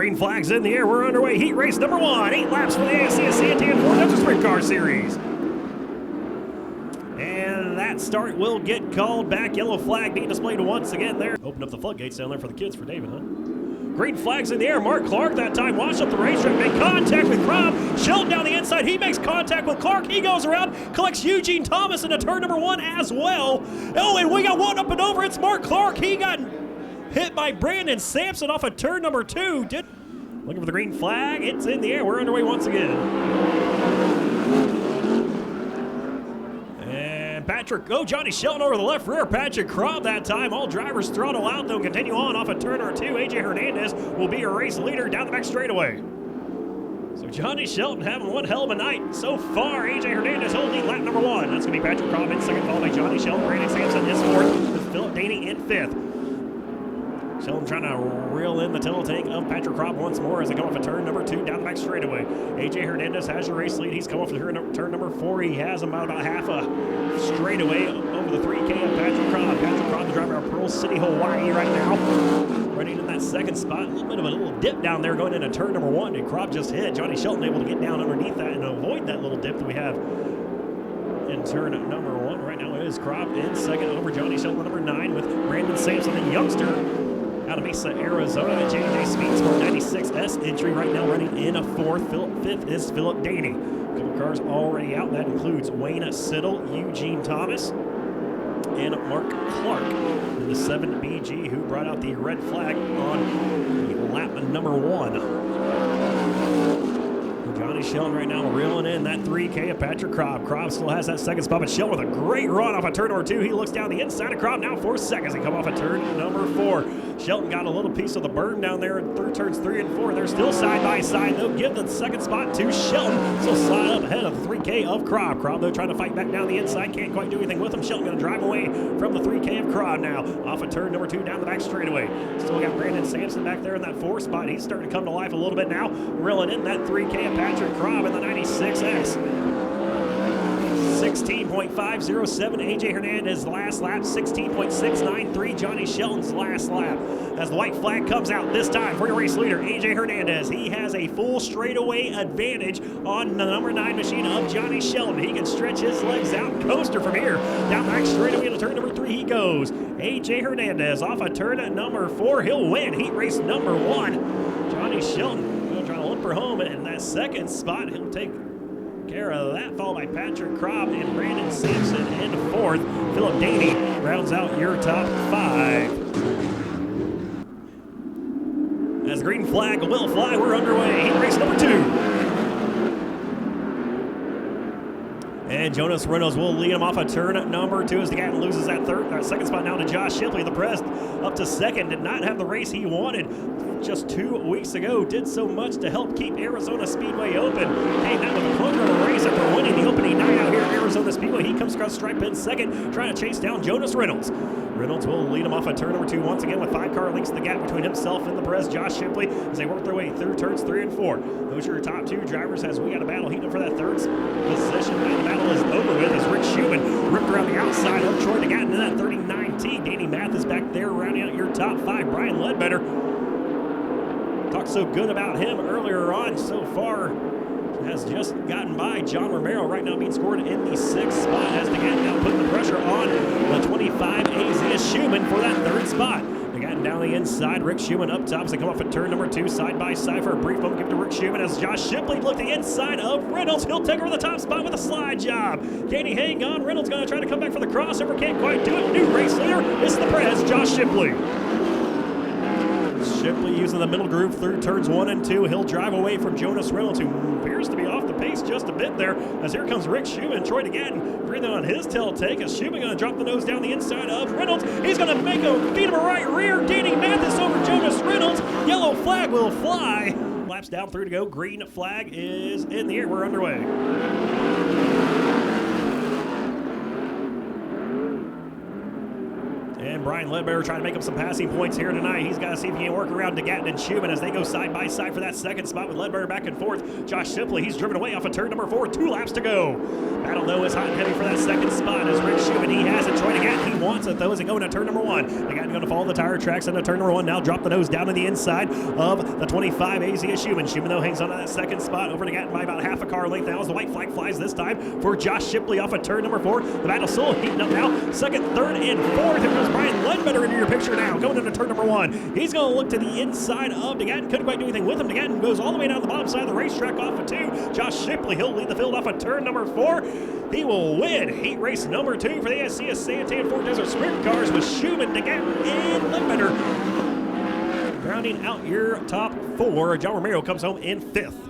green flag's in the air. We're underway. Heat race number 1. 8 laps for the ASCS Santan Ford Dutcher Sprint Car Series. And that start will get called back. Yellow flag being displayed once again there. Open up the floodgates down there for the kids, for David, huh? Green flag's in the air. Mark Clark that time washed up the racetrack, made contact with Rob. Shelton down the inside. He makes contact with Clark. He goes around, collects Eugene Thomas into turn number 1 as well. Oh, and we got one up and over. It's Mark Clark. He got hit by Brandon Sampson off of turn number 2. Looking for the green flag. It's in the air. We're underway once again. Johnny Shelton over the left rear. Patrick Crobb that time. All drivers throttle out. They'll continue on off of turn number 2. AJ Hernandez will be your race leader down the back straightaway. So Johnny Shelton having one hell of a night so far. AJ Hernandez holding lap number 1. That's going to be Patrick Crobb in second, followed by Johnny Shelton. Brandon Sampson is fourth, with Philip Daney in 5th. Shelton trying to reel in the tail tank of Patrick Crobb once more as they come off of turn number 2 down the back straightaway. AJ Hernandez has your race lead. He's come off of turn number 4. He has about half a straightaway over the 3K of Patrick Crobb. Patrick Crobb, the driver of Pearl City, Hawaii right now. Running in that second spot. A little bit of a little dip down there going into turn number 1. And Crobb just hit. Johnny Shelton able to get down underneath that and avoid that little dip that we have in turn number 1. Right now it is Crobb in second over Johnny Shelton, number 9, with Brandon Sampson, the youngster out of Mesa, Arizona. The JJ Speed Sport 96S entry right now running in a 4th. 5th is Philip Daney. A couple cars already out. That includes Wayne Siddle, Eugene Thomas, and Mark Clark in the 7BG, who brought out the red flag on lap number 1. Johnny Shelton right now reeling in that 3K of Patrick Crobb. Crobb still has that second spot, but Shelton with a great run off of turn number 2. He looks down the inside of Crobb now 4 seconds. They come off of turn number 4. Shelton got a little piece of the burn down there through turns 3 and 4. They're still side by side. They'll give the second spot to Shelton. So slide up ahead of the 3K of Crobb. Crobb, though, trying to fight back down the inside. Can't quite do anything with him. Shelton going to drive away from the 3K of Crobb now. Off of turn number 2 down the back straightaway. Still got Brandon Sampson back there in that 4th spot. He's starting to come to life a little bit now. Reeling in that 3K of Patrick Crobb in the 96X. 16.507 AJ Hernandez last lap. 16.693 Johnny Shelton's last lap. As the white flag comes out this time for your race leader, AJ Hernandez. He has a full straightaway advantage on the number 9 machine of Johnny Shelton. He can stretch his legs out, coaster from here. Down the back straightaway into turn number 3 he goes. AJ Hernandez off of turn at number 4. He'll win heat race number 1. Johnny Shelton will try to look for home in that second spot. He'll take care of that, followed by Patrick Crobb and Brandon Sampson in 4th. Philip Daney rounds out your top 5. As the green flag will fly, we're underway. Heat race number 2. And Jonas Reynolds will lead him off of turn number 2 as the Gatton loses that second spot now to Josh Shipley. The Prest up to second. Did not have the race he wanted just 2 weeks ago. Did so much to help keep Arizona Speedway open. Came out with a clunker of a race after winning the opening night out here at Arizona Speedway. He comes across stripe in second, trying to chase down Jonas Reynolds. Reynolds will lead him off of turn number 2 once again with 5 car lengths the gap between himself and the Prest, Josh Shipley, as they work their way through turns 3 and 4. Those are your top 2 drivers as we got a battle heating up for that 3rd position. Now the battle is over with as Rick Schumann ripped around the outside of Troy DeGatton in that 39T. Danny Mathis back there rounding out your top 5. Brian Ledbetter talked so good about him earlier on. So far has just gotten by John Romero, right now being scored in the 6th spot as DeGatton now putting the pressure on the 25 AZ Schumann for that 3rd spot. DeGatton down the inside, Rick Schumann up top as they come off at turn number 2, side by side for a brief moment. Give it to Rick Schumann as Josh Shipley look the inside of Reynolds. He'll take over the top spot with a slide job. Danny hang on. Reynolds going to try to come back for the crossover. Can't quite do it. New race leader is the Prez, Josh Shipley. Shipley using the middle groove through turns 1 and 2. He'll drive away from Jonas Reynolds, who appears to be off the pace just a bit there. As here comes Rick Schumann. Troy DeGatton breathing on his tail take. As Schumann going to drop the nose down the inside of Reynolds. He's going to make a feed him a right rear. Danny Mathis over Jonas Reynolds. Yellow flag will fly. Laps down 3 to go. Green flag is in the air. We're underway. And Brian Ledbetter trying to make up some passing points here tonight. He's got to see if he can work around DeGatton and Schumann as they go side by side for that second spot with Ledbetter back and forth. Josh Shipley, he's driven away off of turn number 4. 2 laps to go. Battle though is hot and heavy for that second spot as Rick Schumann, he has it. Troy DeGatton, he wants it though as they go into turn number 1. DeGatton going to follow the tire tracks into turn number 1. Now drop the nose down to the inside of the 25 ASCS Schumann. Schumann though hangs on to that second spot over DeGatton by about half a car length now as the white flag flies this time for Josh Shipley off of turn number 4. The battle still heating up now. Second, third, and fourth. Here goes Brian Ledbetter into your picture now, going into turn number 1. He's going to look to the inside of DeGatton. Couldn't quite do anything with him. DeGatton goes all the way down the bottom side of the racetrack off of 2. Josh Shipley, he'll lead the field off of turn number 4. He will win heat race number 2 for the ASCS Santan Fort Desert Sprint Cars with Schumann, DeGatton, and Ledbetter. Rounding out your top 4, John Romero comes home in 5th.